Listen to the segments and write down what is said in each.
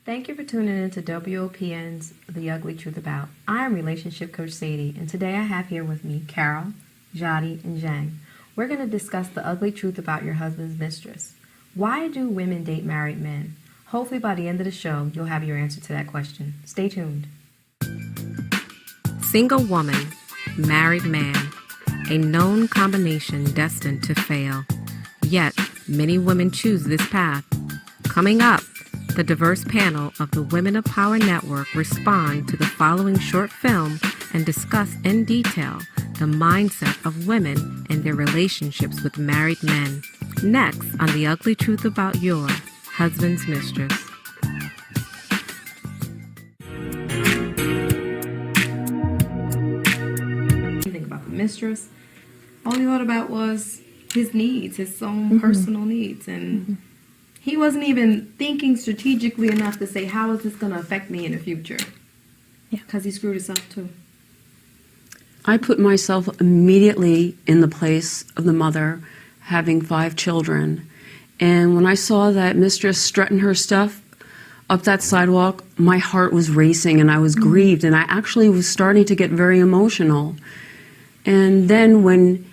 Thank you for tuning in to WOPN's The Ugly Truth About. I am Relationship Coach Sadie, and today I have here with me Carol, Jadi, and Zhang. We're going to discuss the ugly truth about your husband's mistress. Why do women date married men? Hopefully by the end of the show, you'll have your answer to that question. Stay tuned. Single woman, married man, a known combination destined to fail. Yet, many women choose this path. Coming up, the diverse panel of the Women of Power Network respond to the following short film and discuss in detail the mindset of women and their relationships with married men. Next on The Ugly Truth About Your Husband's Mistress. Think about the mistress. All he thought about was his needs, his own personal needs, and he wasn't even thinking strategically enough to say, how is this going to affect me in the future? Yeah, because he screwed himself too. I put myself immediately in the place of the mother having 5 children. And when I saw that mistress strutting her stuff up that sidewalk, my heart was racing and I was grieved, and I actually was starting to get very emotional. And then when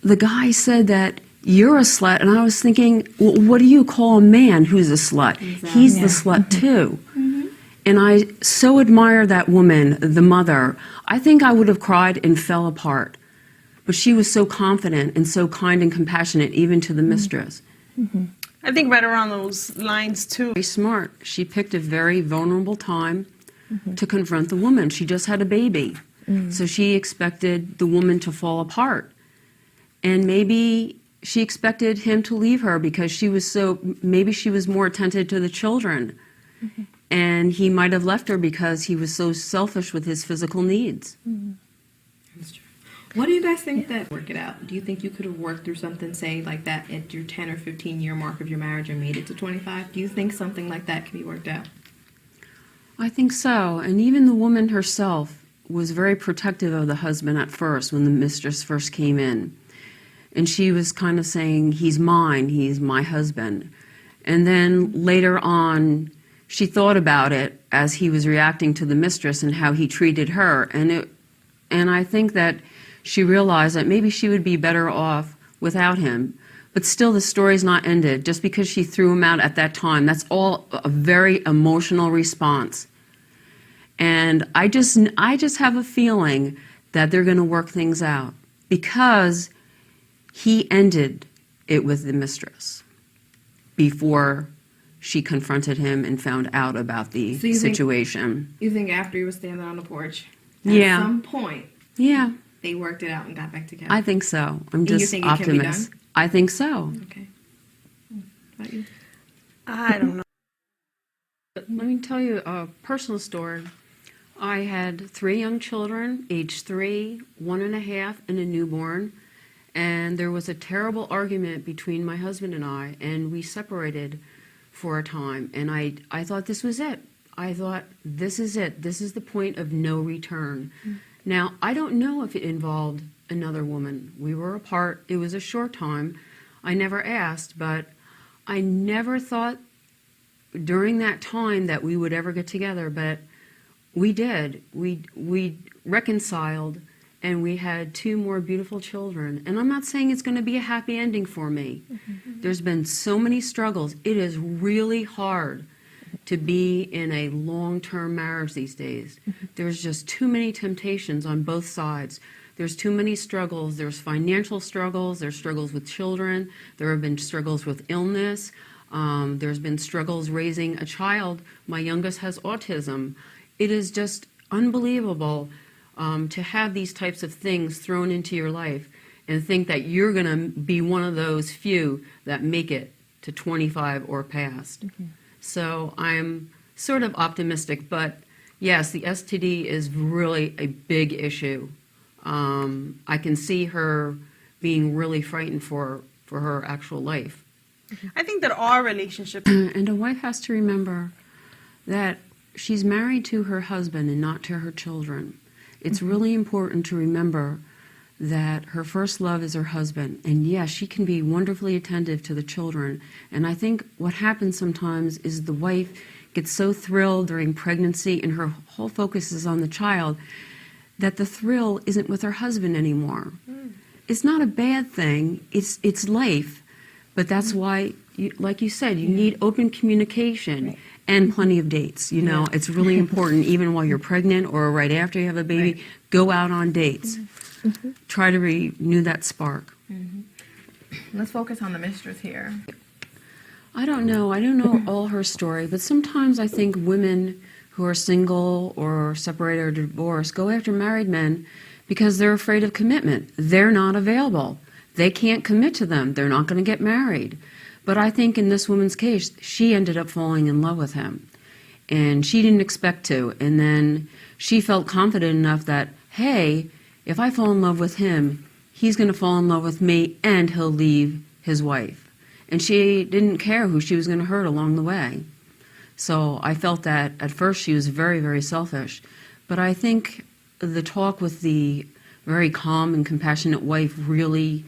the guy said that, "You're a slut," and I was thinking, well, what do you call a man who's a slut? Exactly. He's the slut too. And I so admire that woman, the mother. I think I would have cried and fell apart. But she was so confident and so kind and compassionate, even to the mistress. I think right around those lines too. Very smart. She picked a very vulnerable time to confront the woman. She just had a baby. So she expected the woman to fall apart. And maybe she expected him to leave her because maybe she was more attentive to the children. And he might have left her because he was so selfish with his physical needs. That's true. What do you guys think that work it out? Do you think you could have worked through something, say, like that at your 10 or 15 year mark of your marriage and made it to 25? Do you think something like that can be worked out? I think so. And even the woman herself was very protective of the husband at first when the mistress first came in. And she was kind of saying, he's mine, he's my husband. And then later on, she thought about it as he was reacting to the mistress and how he treated her. And I think that she realized that maybe she would be better off without him. But still, the story's not ended. Just because she threw him out at that time, that's all a very emotional response. And I just have a feeling that they're going to work things out because he ended it with the mistress before she confronted him and found out about the situation. You think after he was standing on the porch, at some point, they worked it out and got back together? I think so. I'm just optimistic. Can be done? I think so. Okay. About you? I don't know. Let me tell you a personal story. I had 3 young children, aged 3, 1.5, and a newborn. And there was a terrible argument between my husband and I, and we separated for a time. And I thought this was it. I thought, this is it. This is the point of no return. Now, I don't know if it involved another woman. We were apart. It was a short time. I never asked, but I never thought during that time that we would ever get together. But we did. We reconciled. And we had 2 more beautiful children. And I'm not saying it's going to be a happy ending for me. There's been so many struggles. It is really hard to be in a long-term marriage these days. There's just too many temptations on both sides. There's too many struggles. There's financial struggles. There's struggles with children. There have been struggles with illness. There's been struggles raising a child. My youngest has autism. It is just unbelievable to have these types of things thrown into your life and think that you're going to be one of those few that make it to 25 or past. So I'm sort of optimistic, but yes, the STD is really a big issue. I can see her being really frightened for her actual life. I think that our relationship... And a wife has to remember that she's married to her husband and not to her children. It's really important to remember that her first love is her husband. And yes, she can be wonderfully attentive to the children. And I think what happens sometimes is the wife gets so thrilled during pregnancy and her whole focus is on the child that the thrill isn't with her husband anymore. It's not a bad thing. It's life. But that's why, like you said, you need open communication and plenty of dates. You know, it's really important, even while you're pregnant or right after you have a baby, go out on dates. Try to renew that spark. Let's focus on the mistress here. I don't know all her story, but sometimes I think women who are single or separated or divorced go after married men because they're afraid of commitment. They're not available. They can't commit to them. They're not going to get married. But I think in this woman's case, she ended up falling in love with him. And she didn't expect to. And then she felt confident enough that, hey, if I fall in love with him, he's going to fall in love with me and he'll leave his wife. And she didn't care who she was going to hurt along the way. So I felt that at first she was very, very selfish. But I think the talk with the very calm and compassionate wife really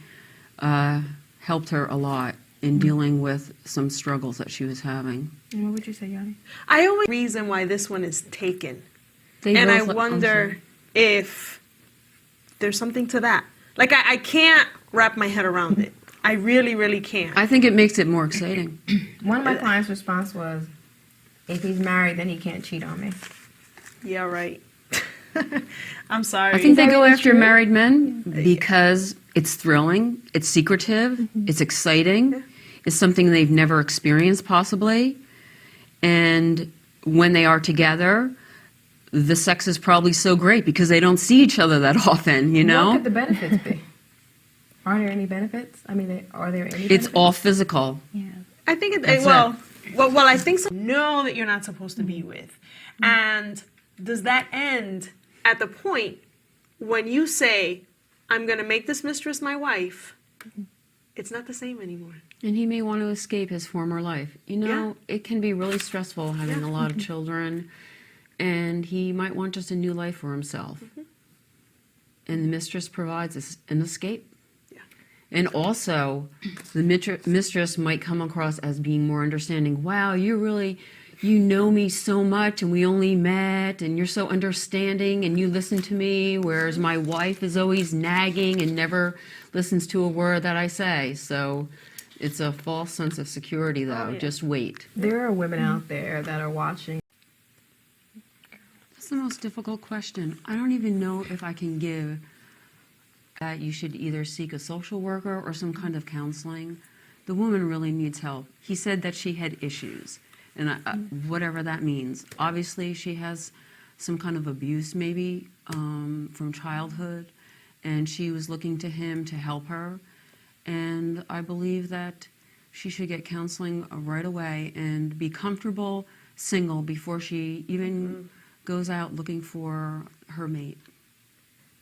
helped her a lot in dealing with some struggles that she was having. And what would you say, Yanni? I always reason why this one is taken. They And I both- I'm wonder sorry. if there's something to that. Like, I can't wrap my head around it. I really, really can't. I think it makes it more exciting. One of my clients' response was, if he's married, then he can't cheat on me. Yeah, right. I'm sorry. I think they that go really after true? married men because it's thrilling, it's secretive, it's exciting, it's something they've never experienced possibly. And when they are together, the sex is probably so great because they don't see each other that often, you What know? could the benefits be? Are there any benefits? I mean, are there any It's benefits? all physical. I think That's well, I think so. Know that you're not supposed to be with. And does that end at the point when you say, I'm going to make this mistress my wife? It's not the same anymore. And he may want to escape his former life. You know, it can be really stressful having a lot of children, and he might want just a new life for himself. And the mistress provides an escape. Yeah. And also, the mistress might come across as being more understanding. Wow, you know me so much, and we only met, and you're so understanding, and you listen to me, whereas my wife is always nagging and never listens to a word that I say. So it's a false sense of security, though. Just wait. There are women out there that are watching. That's the most difficult question. I don't even know if I can give that you should either seek a social worker or some kind of counseling. The woman really needs help. He said that she had issues, and whatever that means. Obviously, she has some kind of abuse maybe from childhood, and she was looking to him to help her. And I believe that she should get counseling right away and be comfortable single before she even goes out looking for her mate.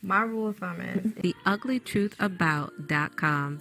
My rule of thumb is TheUglyTruthAbout.com.